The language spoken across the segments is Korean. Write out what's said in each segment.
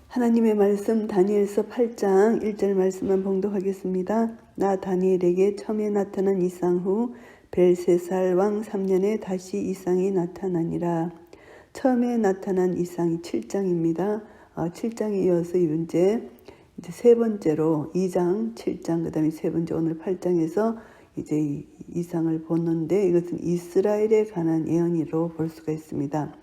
하나님의 말씀 다니엘서 8장 1절 말씀만 봉독하겠습니다. 나 다니엘에게 처음에 나타난 이상 후 벨세살 왕 3년에 다시 이상이 나타나니라. 처음에 나타난 이상이 7장입니다. 7장에 이어서 이제 세 번째로 2장, 7장, 그 다음에 세 번째 오늘 8장에서 이제 이상을 보는데 이것은 이스라엘에 관한 예언으로 볼 수가 있습니다.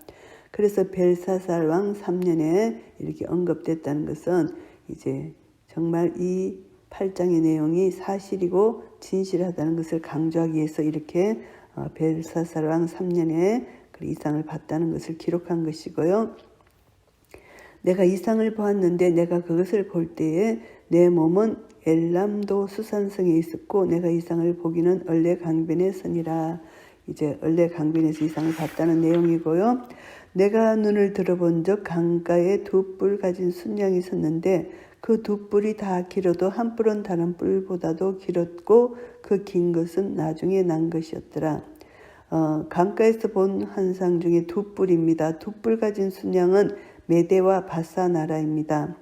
그래서 벨사살 왕 3년에 이렇게 언급됐다는 것은 이제 정말 이 8장의 내용이 사실이고 진실하다는 것을 강조하기 위해서 이렇게 벨사살 왕 3년에 이상을 봤다는 것을 기록한 것이고요. 내가 이상을 보았는데 내가 그것을 볼 때에 내 몸은 엘람도 수산성에 있었고 내가 이상을 보기는 얼레 강변에 서니라. 이제 얼레 강변에서 이상을 봤다는 내용이고요. 내가 눈을 들어본 적 강가에 두 뿔 가진 순양이 섰는데 그 두 뿔이 다 길어도 한 뿔은 다른 뿔보다도 길었고 그 긴 것은 나중에 난 것이었더라. 강가에서 본 환상 중에 두 뿔입니다. 두 뿔 가진 순양은 메대와 바사 나라입니다.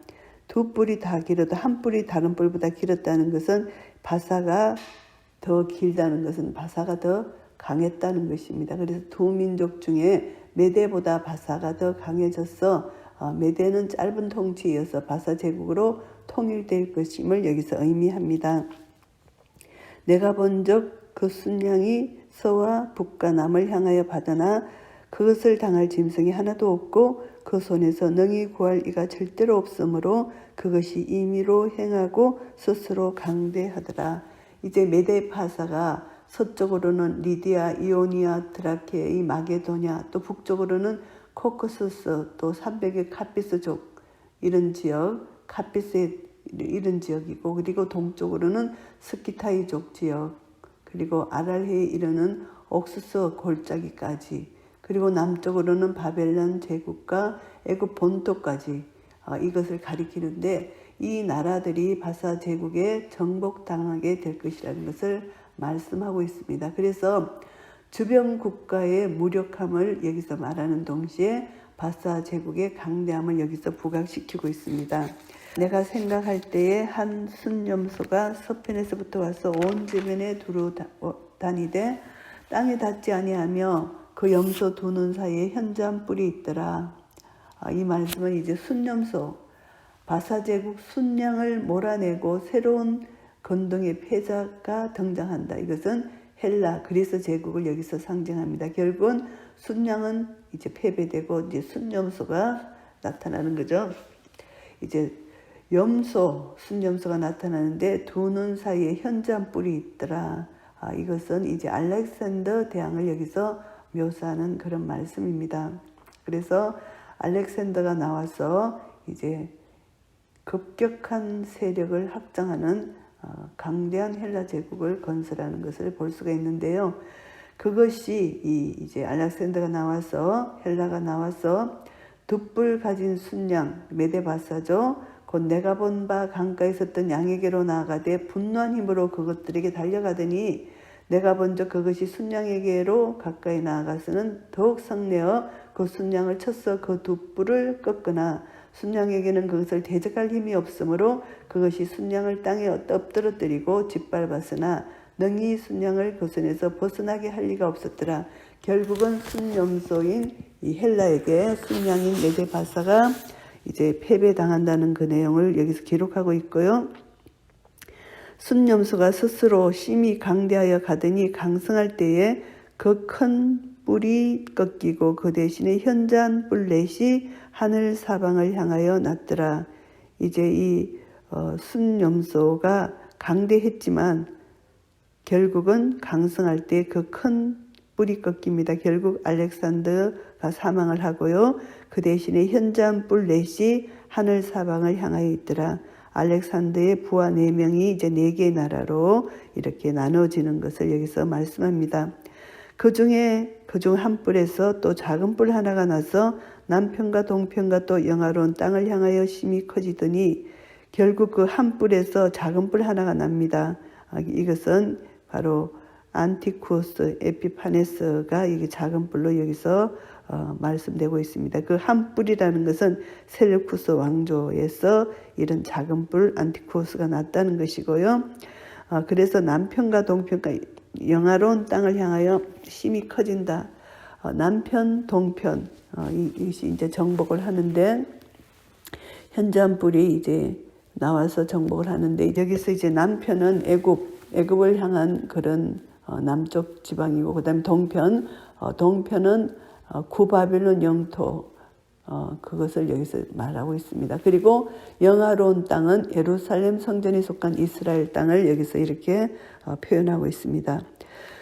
두 뿔이 다 길어도 한 뿔이 다른 뿔보다 길었다는 것은 바사가 더 길다는 것은 바사가 더 강했다는 것입니다. 그래서 두 민족 중에 메대보다 바사가 더 강해져서 메대는 짧은 통치이어서 바사 제국으로 통일될 것임을 여기서 의미합니다. 내가 본 적 그 순양이 서와 북과 남을 향하여 받으나 그것을 당할 짐승이 하나도 없고 그 손에서 능히 구할 이가 절대로 없으므로 그것이 임의로 행하고 스스로 강대하더라. 이제 메대 바사가 서쪽으로는 리디아, 이오니아, 드라케의 마게도냐, 또 북쪽으로는 코커서스, 또 300의 카피스족 이런 지역, 카피스의 이런 지역이고, 그리고 동쪽으로는 스키타이족 지역, 그리고 아랄해에 이르는 옥수수 골짜기까지, 그리고 남쪽으로는 바벨론 제국과 애굽 본토까지 이것을 가리키는데 이 나라들이 바사 제국에 정복당하게 될 것이라는 것을 말씀하고 있습니다. 그래서 주변 국가의 무력함을 여기서 말하는 동시에 바사 제국의 강대함을 여기서 부각시키고 있습니다. 내가 생각할 때에 한 순염소가 서편에서부터 와서 온 주변에 두루 다니되 땅에 닿지 아니하며 그 염소 두 눈 사이에 현저한 뿔이 있더라. 이 말씀은 이제 순염소, 바사 제국 순양을 몰아내고 새로운 건동의 패자가 등장한다. 이것은 헬라, 그리스 제국을 여기서 상징합니다. 결국은 순양은 이제 패배되고 이제 순염소가 나타나는 거죠. 이제 순염소가 나타나는데 두 눈 사이에 현저한 뿔이 있더라. 이것은 이제 알렉산더 대왕을 여기서 묘사하는 그런 말씀입니다. 그래서 알렉산더가 나와서 이제 급격한 세력을 확장하는 강대한 헬라 제국을 건설하는 것을 볼 수가 있는데요. 그것이 이제 알렉산더가 나와서 헬라가 나와서 두 뿔 가진 순양 메데바사죠. 곧 내가 본 바 강가에 있었던 양에게로 나아가되 분노한 힘으로 그것들에게 달려가더니 내가 본 적 그것이 순양에게로 가까이 나아가서는 더욱 성내어 그 순양을 쳐서 그 두 뿔을 꺾으나 순양에게는 그것을 대적할 힘이 없으므로 그것이 순양을 땅에 엎드러뜨리고 짓밟았으나 능히 순양을 그 손에서 벗어나게 할 리가 없었더라. 결국은 순염소인 이 헬라에게 순양인 메데바사가 이제 패배당한다는 그 내용을 여기서 기록하고 있고요. 순염소가 스스로 심히 강대하여 가더니 강성할 때에 그 큰 뿔이 꺾이고 그 대신에 현저한 뿔넷이 하늘 사방을 향하여 났더라. 이제 이 순염소가 강대했지만 결국은 강성할 때 그 큰 뿔이 꺾입니다. 결국 알렉산더가 사망을 하고요. 그 대신에 현저한 뿔넷이 하늘 사방을 향하여 있더라. 알렉산더의 부하 4명이 이제 4개의 나라로 이렇게 나눠지는 것을 여기서 말씀합니다. 그중 한 뿔에서 또 작은 뿔 하나가 나서 남편과 동편과 또 영화로운 땅을 향하여 심히 커지더니 결국 그 한 뿔에서 작은 뿔 하나가 납니다. 이것은 바로 안티쿠스 에피파네스가 이게 작은 뿔로 여기서 말씀되고 있습니다. 그 한 뿔이라는 것은 셀루쿠스 왕조에서 이런 작은 뿔 안티쿠스가 났다는 것이고요. 그래서 남편과 동편과 영화로운 땅을 향하여 심히 커진다. 남편, 동편 이것이 이제 정복을 하는데 현저한 뿔이 이제 나와서 정복을 하는데 여기서 이제 남편은 애굽을 향한 그런 남쪽 지방이고 그다음에 동편은 구바빌론 영토 그것을 여기서 말하고 있습니다. 그리고 영화로운 땅은 예루살렘 성전이 속한 이스라엘 땅을 여기서 이렇게 표현하고 있습니다.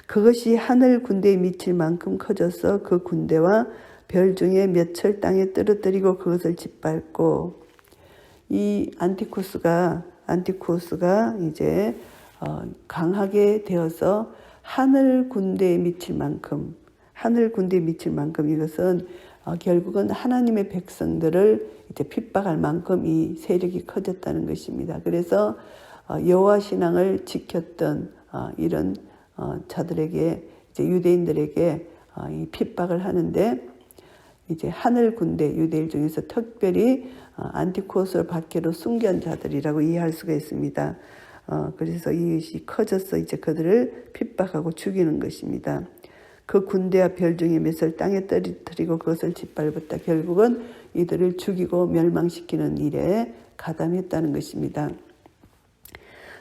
그것이 하늘 군대에 미칠 만큼 커져서 그 군대와 별 중에 몇철 땅에 떨어뜨리고 그것을 짓밟고 이 안티쿠스가 이제 강하게 되어서 하늘 군대에 미칠 만큼 이것은 결국은 하나님의 백성들을 이제 핍박할 만큼 이 세력이 커졌다는 것입니다. 그래서 여호와 신앙을 지켰던 이런 자들에게 이제 유대인들에게 이 핍박을 하는데 이제 하늘 군대 유대인 중에서 특별히 안티쿠스를 박해로 숨긴 자들이라고 이해할 수가 있습니다. 그래서 이것이 커져서 이제 그들을 핍박하고 죽이는 것입니다. 그 군대와 별 중에 몇을 땅에 떨어뜨리고 그것을 짓밟았다. 결국은 이들을 죽이고 멸망시키는 일에 가담했다는 것입니다.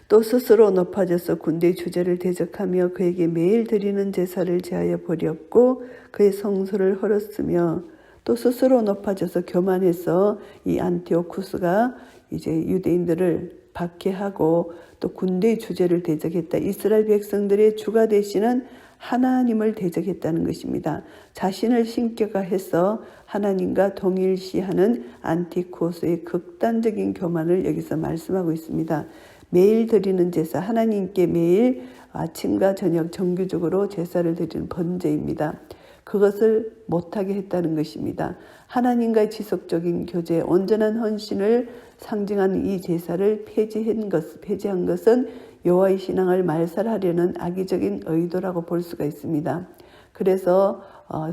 또 스스로 높아져서 군대의 주제를 대적하며 그에게 매일 드리는 제사를 제하여 버렸고 그의 성소를 헐었으며 또 스스로 높아져서 교만해서 이 안티오쿠스가 이제 유대인들을 박해하고 또 군대의 주제를 대적했다. 이스라엘 백성들의 주가 되시는 하나님을 대적했다는 것입니다. 자신을 신격화해서 하나님과 동일시하는 안티쿠스의 극단적인 교만을 여기서 말씀하고 있습니다. 매일 드리는 제사, 하나님께 매일 아침과 저녁 정규적으로 제사를 드리는 번제입니다. 그것을 못하게 했다는 것입니다. 하나님과의 지속적인 교제, 온전한 헌신을 상징하는 이 제사를 폐지한 것은 여호와의 신앙을 말살하려는 악의적인 의도라고 볼 수가 있습니다. 그래서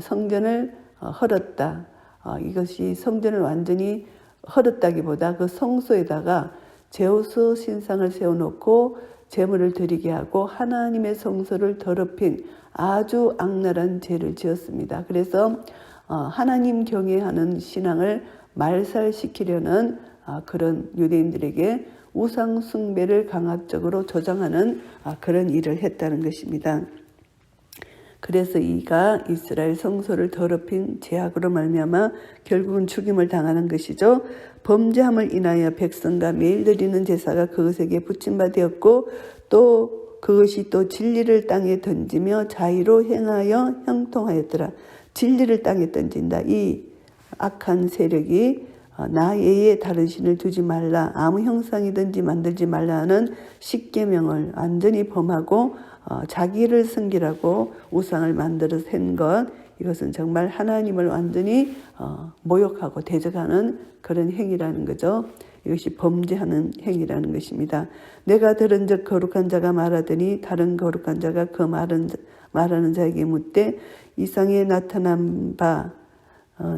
성전을 헐었다. 이것이 성전을 완전히 헐었다기보다 그 성소에다가 제우스 신상을 세워놓고 제물을 드리게 하고 하나님의 성소를 더럽힌 아주 악랄한 죄를 지었습니다. 그래서 하나님 경외하는 신앙을 말살시키려는 그런 유대인들에게 우상 숭배를 강압적으로 조장하는 그런 일을 했다는 것입니다. 그래서 이가 이스라엘 성소를 더럽힌 죄악으로 말미암아 결국은 죽임을 당하는 것이죠. 범죄함을 인하여 백성과 매일 드리는 제사가 그것에게 붙임바 되었고 또 그것이 또 진리를 땅에 던지며 자의로 행하여 형통하였더라. 진리를 땅에 던진다. 이 악한 세력이 나 외에 다른 신을 두지 말라. 아무 형상이든지 만들지 말라 하는 십계명을 완전히 범하고 자기를 섬기라고 우상을 만들어 센 것. 이것은 정말 하나님을 완전히 모욕하고 대적하는 그런 행위라는 거죠. 이것이 범죄하는 행위라는 것입니다. 내가 들은즉 거룩한 자가 말하더니 다른 거룩한 자가 그 말하는 자에게 묻되 이상에 나타난 바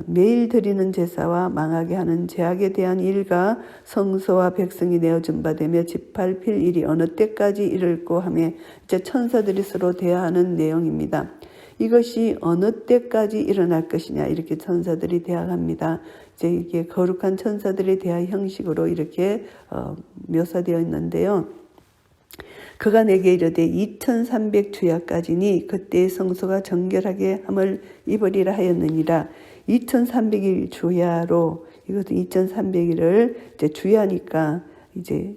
매일 드리는 제사와 망하게 하는 죄악에 대한 일과 성소와 백성이 내어준 바 되며 짓밟힐 일이 어느 때까지 이를꼬 하며 이제 천사들이 서로 대화하는 내용입니다. 이것이 어느 때까지 일어날 것이냐 이렇게 천사들이 대화합니다. 이제 이게 거룩한 천사들의 대화 형식으로 이렇게 묘사되어 있는데요. 그가 내게 이르되 2300주야까지니 그때의 성소가 정결하게 함을 입으리라 하였느니라. 2300일 주야로 이것은 2300일을 이제 주야니까 이제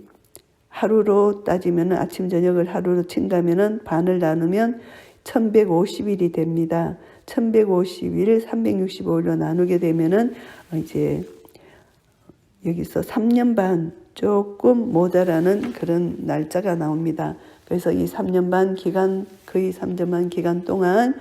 하루로 따지면 아침 저녁을 하루로 친다면은 반을 나누면 1150일이 됩니다. 1150일 365일로 나누게 되면은 이제 여기서 3년 반 조금 모자라는 그런 날짜가 나옵니다. 그래서 이 3년 반 기간, 거의 3년 반 기간 동안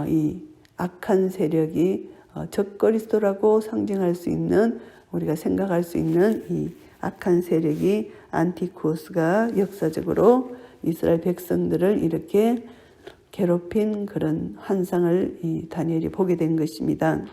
이 악한 세력이 적그리스도라고 상징할 수 있는, 우리가 생각할 수 있는 이 악한 세력이 안티쿠스가 역사적으로 이스라엘 백성들을 이렇게 괴롭힌 그런 환상을 이 다니엘이 보게 된 것입니다.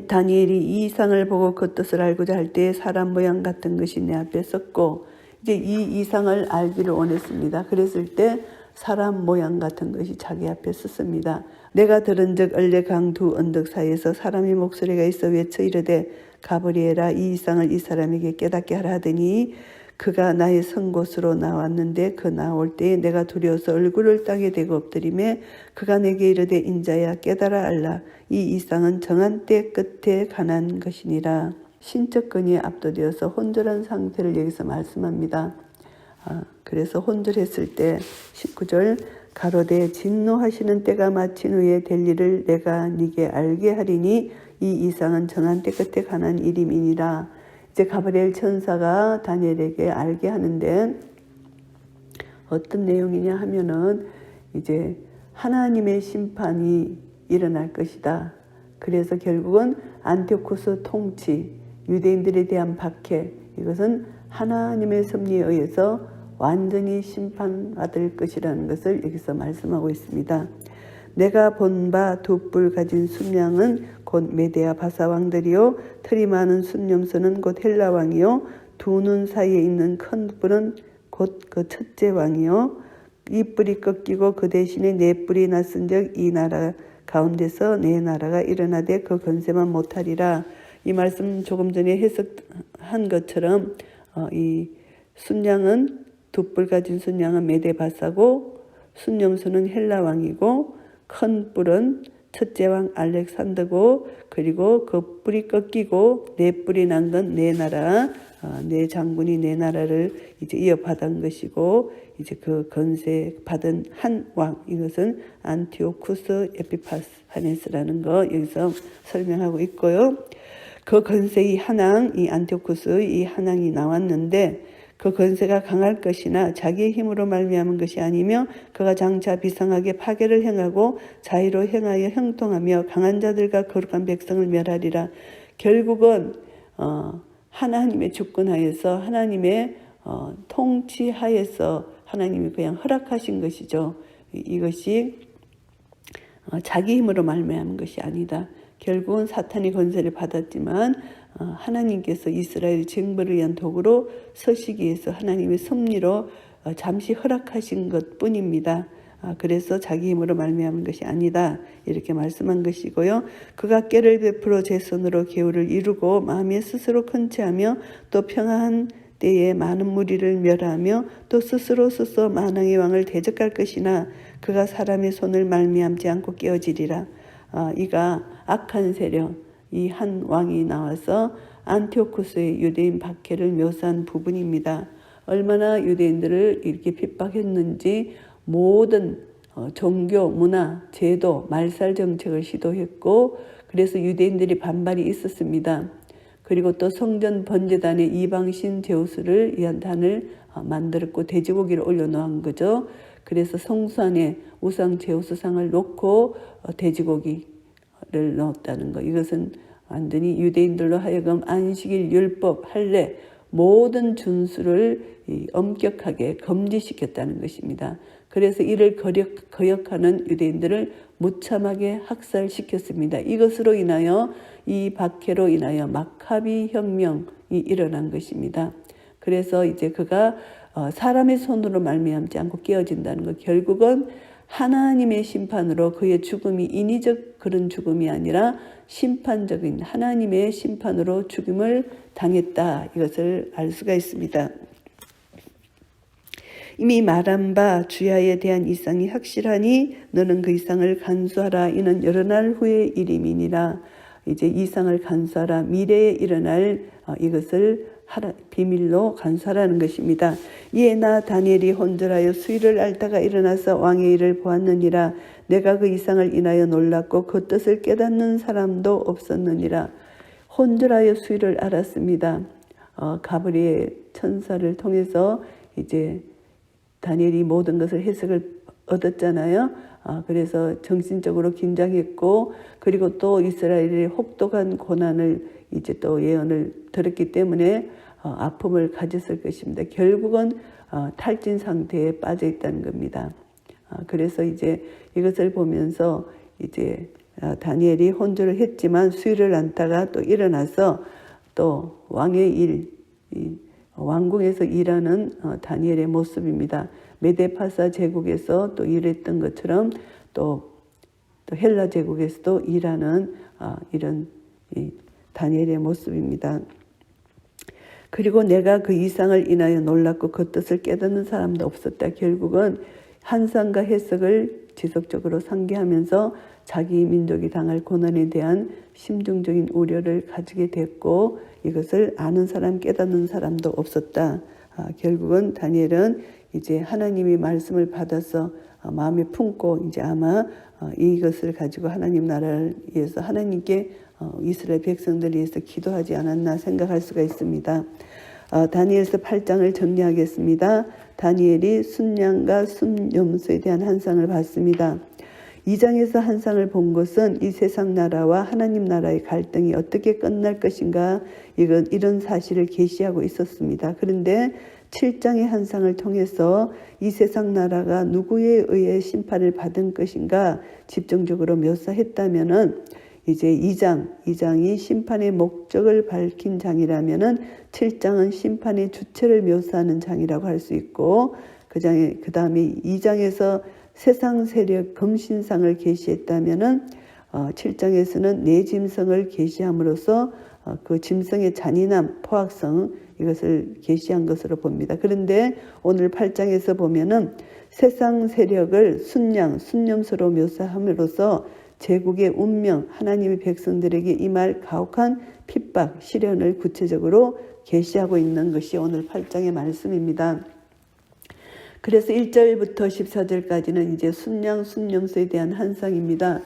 다니엘이 이 이상을 보고 그 뜻을 알고자 할 때 사람 모양 같은 것이 내 앞에 섰고, 이제 이 이상을 알기를 원했습니다. 그랬을 때 사람 모양 같은 것이 자기 앞에 섰습니다. 내가 들은즉 얼레 강 두 언덕 사이에서 사람의 목소리가 있어 외쳐 이르되 가브리엘아, 이 이상을 이 사람에게 깨닫게 하라 하더니 그가 나의 선 곳으로 나왔는데 그 나올 때에 내가 두려워서 얼굴을 땅에 대고 엎드리매 그가 내게 이르되 인자야 깨달아 알라, 이 이상은 정한 때 끝에 관한 것이니라. 신적 근이 압도되어서 혼절한 상태를 여기서 말씀합니다. 그래서 혼절했을 때 19절 가로되 진노하시는 때가 마친 후에 될 일을 내가 네게 알게 하리니 이 이상은 정한 때 끝에 관한 일임이니라. 이제 가브리엘 천사가 다니엘에게 알게 하는데 어떤 내용이냐 하면은 이제 하나님의 심판이 일어날 것이다. 그래서 결국은 안티오쿠스 통치, 유대인들에 대한 박해, 이것은 하나님의 섭리에 의해서 완전히 심판받을 것이라는 것을 여기서 말씀하고 있습니다. 내가 본 바 두 뿔 가진 순양은 곧 메데아 바사 왕들이요 털이 많은 순념소는 곧 헬라 왕이요 두 눈 사이에 있는 큰 뿔은 곧 그 첫째 왕이요 이 뿔이 꺾이고 그 대신에 네 뿔이 났은즉 이 나라 가운데서 네 나라가 일어나되 그 건세만 못하리라. 이 말씀 조금 전에 해석한 것처럼 이 순양은 두 뿔 가진 순양은 메데 바사고 순념소는 헬라 왕이고 큰 뿔은 첫째 왕 알렉산더고 그리고 그 뿔이 꺾이고 네 뿔이 난 건 네 나라, 네 장군이 네 나라를 이제 이어받은 것이고 이제 그 건세 받은 한 왕, 이것은 안티오쿠스 에피파네스라는 거 여기서 설명하고 있고요. 그 건세의 한왕, 이 안티오쿠스의 이 한왕이 나왔는데 그 건세가 강할 것이나 자기의 힘으로 말미암은 것이 아니며 그가 장차 비상하게 파괴를 행하고 자의로 행하여 형통하며 강한 자들과 거룩한 백성을 멸하리라. 결국은 하나님의 주권하에서 하나님의 통치하에서 하나님이 그냥 허락하신 것이죠. 이것이 자기 힘으로 말미암은 것이 아니다. 결국은 사탄이 권세를 받았지만 하나님께서 이스라엘 쟁벌을 위한 도구로 서시기 위해서 하나님의 섭리로 잠시 허락하신 것뿐입니다. 그래서 자기 힘으로 말미암은 것이 아니다. 이렇게 말씀한 것이고요. 그가 꾀를 베풀어 제 손으로 계율을 이루고 마음에 스스로 컨체하며 또 평화한 때에 많은 무리를 멸하며 또 스스로 만왕의 왕을 대적할 것이나 그가 사람의 손을 말미암지 않고 깨어지리라. 이가 악한 세력, 이 한 왕이 나와서 안티오쿠스의 유대인 박해를 묘사한 부분입니다. 얼마나 유대인들을 이렇게 핍박했는지 모든 종교, 문화, 제도, 말살 정책을 시도했고 그래서 유대인들이 반발이 있었습니다. 그리고 또 성전 번제단에 이방신 제우스를 위한 단을 만들었고 돼지고기를 올려놓은 거죠. 그래서 성수 안에 우상 제우스상을 놓고 돼지고기를 넣었다는 거. 이것은 완전히 유대인들로 하여금 안식일, 율법, 할례 모든 준수를 엄격하게 금지시켰다는 것입니다. 그래서 이를 거역하는 유대인들을 무참하게 학살시켰습니다. 이것으로 인하여 이 박해로 인하여 마카비 혁명이 일어난 것입니다. 그래서 이제 그가 사람의 손으로 말미암지 않고 깨어진다는 것, 결국은 하나님의 심판으로 그의 죽음이 인위적 그런 죽음이 아니라 심판적인 하나님의 심판으로 죽음을 당했다. 이것을 알 수가 있습니다. 이미 말한 바 주야에 대한 이상이 확실하니 너는 그 이상을 간수하라. 이는 여러 날 후의 일임이니라. 이제 이상을 간수하라. 미래에 일어날 이것을 비밀로 간수하라는 것입니다. 이에 나 다니엘이 혼절하여 수위를 앓다가 일어나서 왕의 일을 보았느니라. 내가 그 이상을 인하여 놀랐고 그 뜻을 깨닫는 사람도 없었느니라. 혼절하여 수위를 알았습니다. 가브리엘 천사를 통해서 이제 다니엘이 모든 것을 해석을 얻었잖아요. 그래서 정신적으로 긴장했고 그리고 또 이스라엘의 혹독한 고난을 이제 또 예언을 들었기 때문에 아픔을 가졌을 것입니다. 결국은 탈진 상태에 빠져 있다는 겁니다. 그래서 이제 이것을 보면서 이제 다니엘이 혼주를 했지만 수위를 안다가 또 일어나서 또 왕의 일, 왕궁에서 일하는 다니엘의 모습입니다. 메데파사 제국에서 또 일했던 것처럼 또 헬라 제국에서도 일하는 이런 다니엘의 모습입니다. 그리고 내가 그 이상을 인하여 놀랐고 그 뜻을 깨닫는 사람도 없었다. 결국은 환상과 해석을 지속적으로 상기하면서 자기 민족이 당할 고난에 대한 심중적인 우려를 가지게 됐고 이것을 아는 사람, 깨닫는 사람도 없었다. 결국은 다니엘은 이제 하나님이 말씀을 받아서 마음에 품고 이제 아마 이것을 가지고 하나님 나라를 위해서 하나님께 이스라엘 백성들을 위해서 기도하지 않았나 생각할 수가 있습니다. 다니엘서 8장을 정리하겠습니다. 다니엘이 순양과 순염소에 대한 환상을 봤습니다. 2장에서 환상을 본 것은 이 세상 나라와 하나님 나라의 갈등이 어떻게 끝날 것인가 이런 사실을 계시하고 있었습니다. 그런데 7장의 환상을 통해서 이 세상 나라가 누구에 의해 심판을 받은 것인가 집중적으로 묘사했다면은 이제 2장이 심판의 목적을 밝힌 장이라면은 7장은 심판의 주체를 묘사하는 장이라고 할 수 있고 그 다음에 2장에서 세상 세력 금신상을 계시했다면은 7장에서는 내 짐승을 계시함으로써 그 짐승의 잔인함, 포악성 이것을 계시한 것으로 봅니다. 그런데 오늘 8장에서 보면은 세상 세력을 순양, 순념소로 묘사함으로써 제국의 운명, 하나님의 백성들에게 임할 가혹한 핍박, 시련을 구체적으로 계시하고 있는 것이 오늘 8장의 말씀입니다. 그래서 1절부터 14절까지는 이제 순양, 순념소에 대한 환상입니다.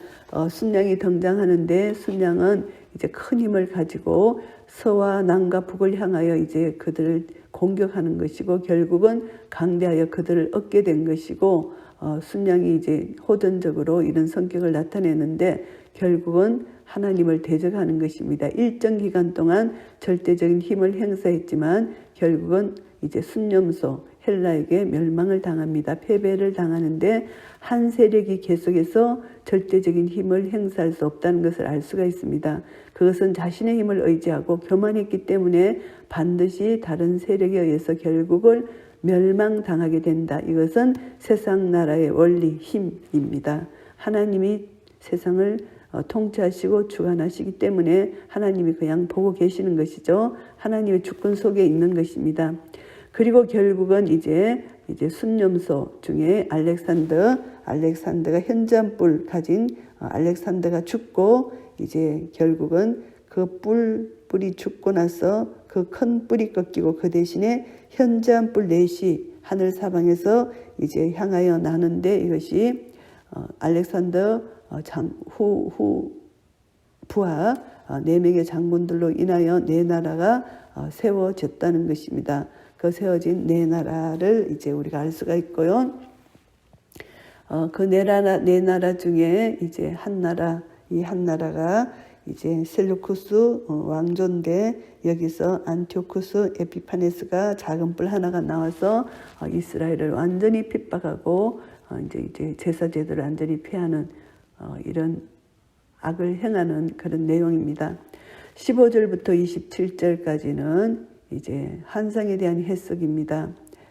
순양이 등장하는데 순양은 이제 큰 힘을 가지고 서와 남과 북을 향하여 이제 그들을 공격하는 것이고 결국은 강대하여 그들을 얻게 된 것이고 순양이 이제 호전적으로 이런 성격을 나타내는데 결국은 하나님을 대적하는 것입니다. 일정 기간 동안 절대적인 힘을 행사했지만 결국은 이제 순념소 헬라에게 멸망을 당합니다. 패배를 당하는데 한 세력이 계속해서 절대적인 힘을 행사할 수 없다는 것을 알 수가 있습니다. 그것은 자신의 힘을 의지하고 교만했기 때문에 반드시 다른 세력에 의해서 결국을 멸망당하게 된다. 이것은 세상 나라의 원리, 힘입니다. 하나님이 세상을 통치하시고 주관하시기 때문에 하나님이 그냥 보고 계시는 것이죠. 하나님의 주권 속에 있는 것입니다. 그리고 결국은 이제 순념소 중에 알렉산더가 현자뿔 가진 알렉산더가 죽고 이제 결국은 그 뿔이 죽고 나서 그 큰 뿔이 꺾이고 그 대신에 현자뿔 넷이 하늘 사방에서 이제 향하여 나는데 이것이 알렉산더 부하 4명의 장군들로 인하여 네 나라가 세워졌다는 것입니다. 그 세워진 네 나라를 이제 우리가 알 수가 있고요. 그 네 나라 중에 이제 한 나라, 이 한 나라가 이제 셀루쿠스 왕조인데 여기서 안티오쿠스 에피파네스가 작은 뿔 하나가 나와서 이스라엘을 완전히 핍박하고 이제 제사 제도를 완전히 폐하는 이런 악을 행하는 그런 내용입니다. 15절부터 27절까지는 이제 환상에 대한 해석입니다.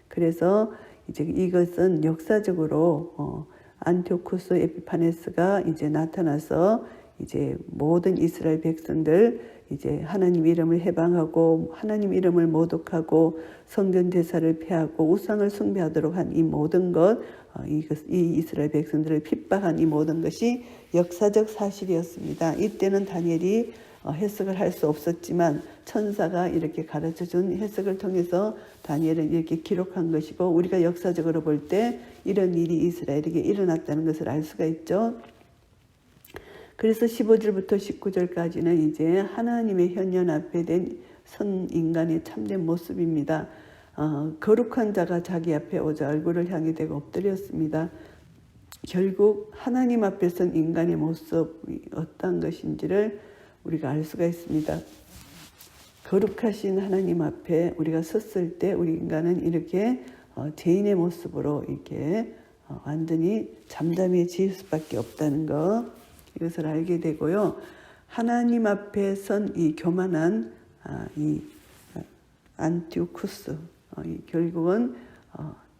그래서 이제 이것은 역사적으로 안티오쿠스 에피파네스가 이제 나타나서 이제 모든 이스라엘 백성들 이제 하나님 이름을 해방하고 하나님 이름을 모독하고 성전 제사를 폐하고 우상을 숭배하도록 한 이 모든 것, 이 이스라엘 백성들을 핍박한 이 모든 것이 역사적 사실이었습니다. 이때는 다니엘이 해석을 할 수 없었지만 천사가 이렇게 가르쳐준 해석을 통해서 다니엘은 이렇게 기록한 것이고 우리가 역사적으로 볼 때 이런 일이 이스라엘에게 일어났다는 것을 알 수가 있죠. 그래서 15절부터 19절까지는 이제 하나님의 현현 앞에 된 선 인간의 참된 모습입니다. 거룩한 자가 자기 앞에 오자 얼굴을 향해 대고 엎드렸습니다. 결국 하나님 앞에 선 인간의 모습이 어떤 것인지를 우리가 알 수가 있습니다. 거룩하신 하나님 앞에 우리가 섰을 때 우리 인간은 이렇게 죄인의 모습으로 이렇게 완전히 잠잠해질 수밖에 없다는 것, 이것을 알게 되고요. 하나님 앞에 선 이 교만한 이 안티오쿠스, 결국은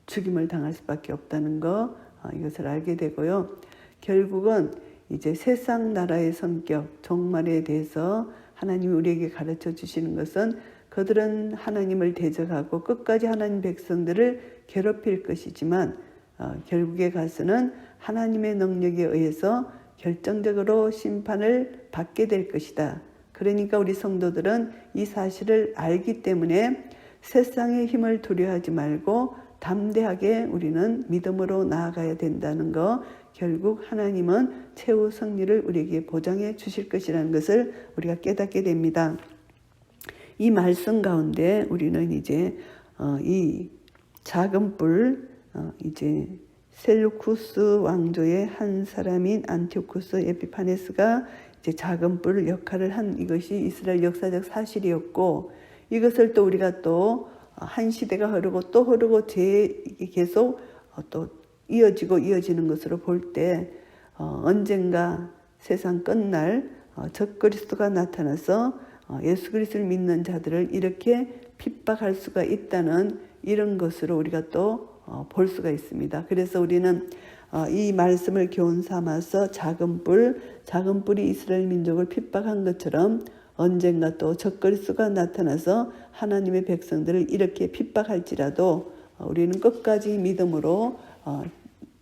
죽임을 당할 수밖에 없다는 것, 이것을 알게 되고요. 결국은 이제 세상 나라의 성격, 종말에 대해서 하나님이 우리에게 가르쳐 주시는 것은 그들은 하나님을 대적하고 끝까지 하나님 백성들을 괴롭힐 것이지만 결국에 가서는 하나님의 능력에 의해서 결정적으로 심판을 받게 될 것이다. 그러니까 우리 성도들은 이 사실을 알기 때문에 세상의 힘을 두려워하지 말고 담대하게 우리는 믿음으로 나아가야 된다는 것, 결국 하나님은 최후 승리를 우리에게 보장해 주실 것이라는 것을 우리가 깨닫게 됩니다. 이 말씀 가운데 우리는 이제 이 작은 뿔, 이제 셀루쿠스 왕조의 한 사람인 안티오쿠스 에피파네스가 이제 작은 뿔 역할을 한 이것이 이스라엘 역사적 사실이었고, 이것을 또 우리가 또 한 시대가 흐르고 또 흐르고 계속 또 이어지는 것으로 볼 때 언젠가 세상 끝날 적그리스도가 나타나서 예수 그리스도를 믿는 자들을 이렇게 핍박할 수가 있다는 이런 것으로 우리가 또 볼 수가 있습니다. 그래서 우리는 이 말씀을 교훈 삼아서 작은 뿔이 이스라엘 민족을 핍박한 것처럼 언젠가 또 적그리스도가 나타나서 하나님의 백성들을 이렇게 핍박할지라도 우리는 끝까지 믿음으로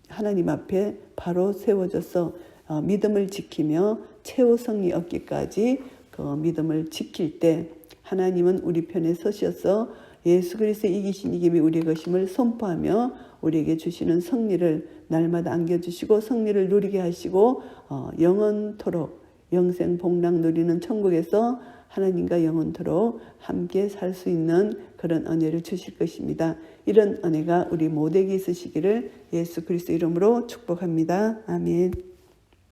하나님 앞에 바로 세워져서 믿음을 지키며 최후 승리 얻기까지 그 믿음을 지킬 때 하나님은 우리 편에 서셔서 예수 그리스도의 이기신 이김이 우리의 것임을 선포하며 우리에게 주시는 승리를 날마다 안겨주시고 승리를 누리게 하시고 영원토록 영생 복락 누리는 천국에서 하나님과 영원토록 함께 살 수 있는 그런 은혜를 주실 것입니다. 이런 은혜가 우리 모두에게 있으시기를 예수 그리스도 이름으로 축복합니다. 아멘.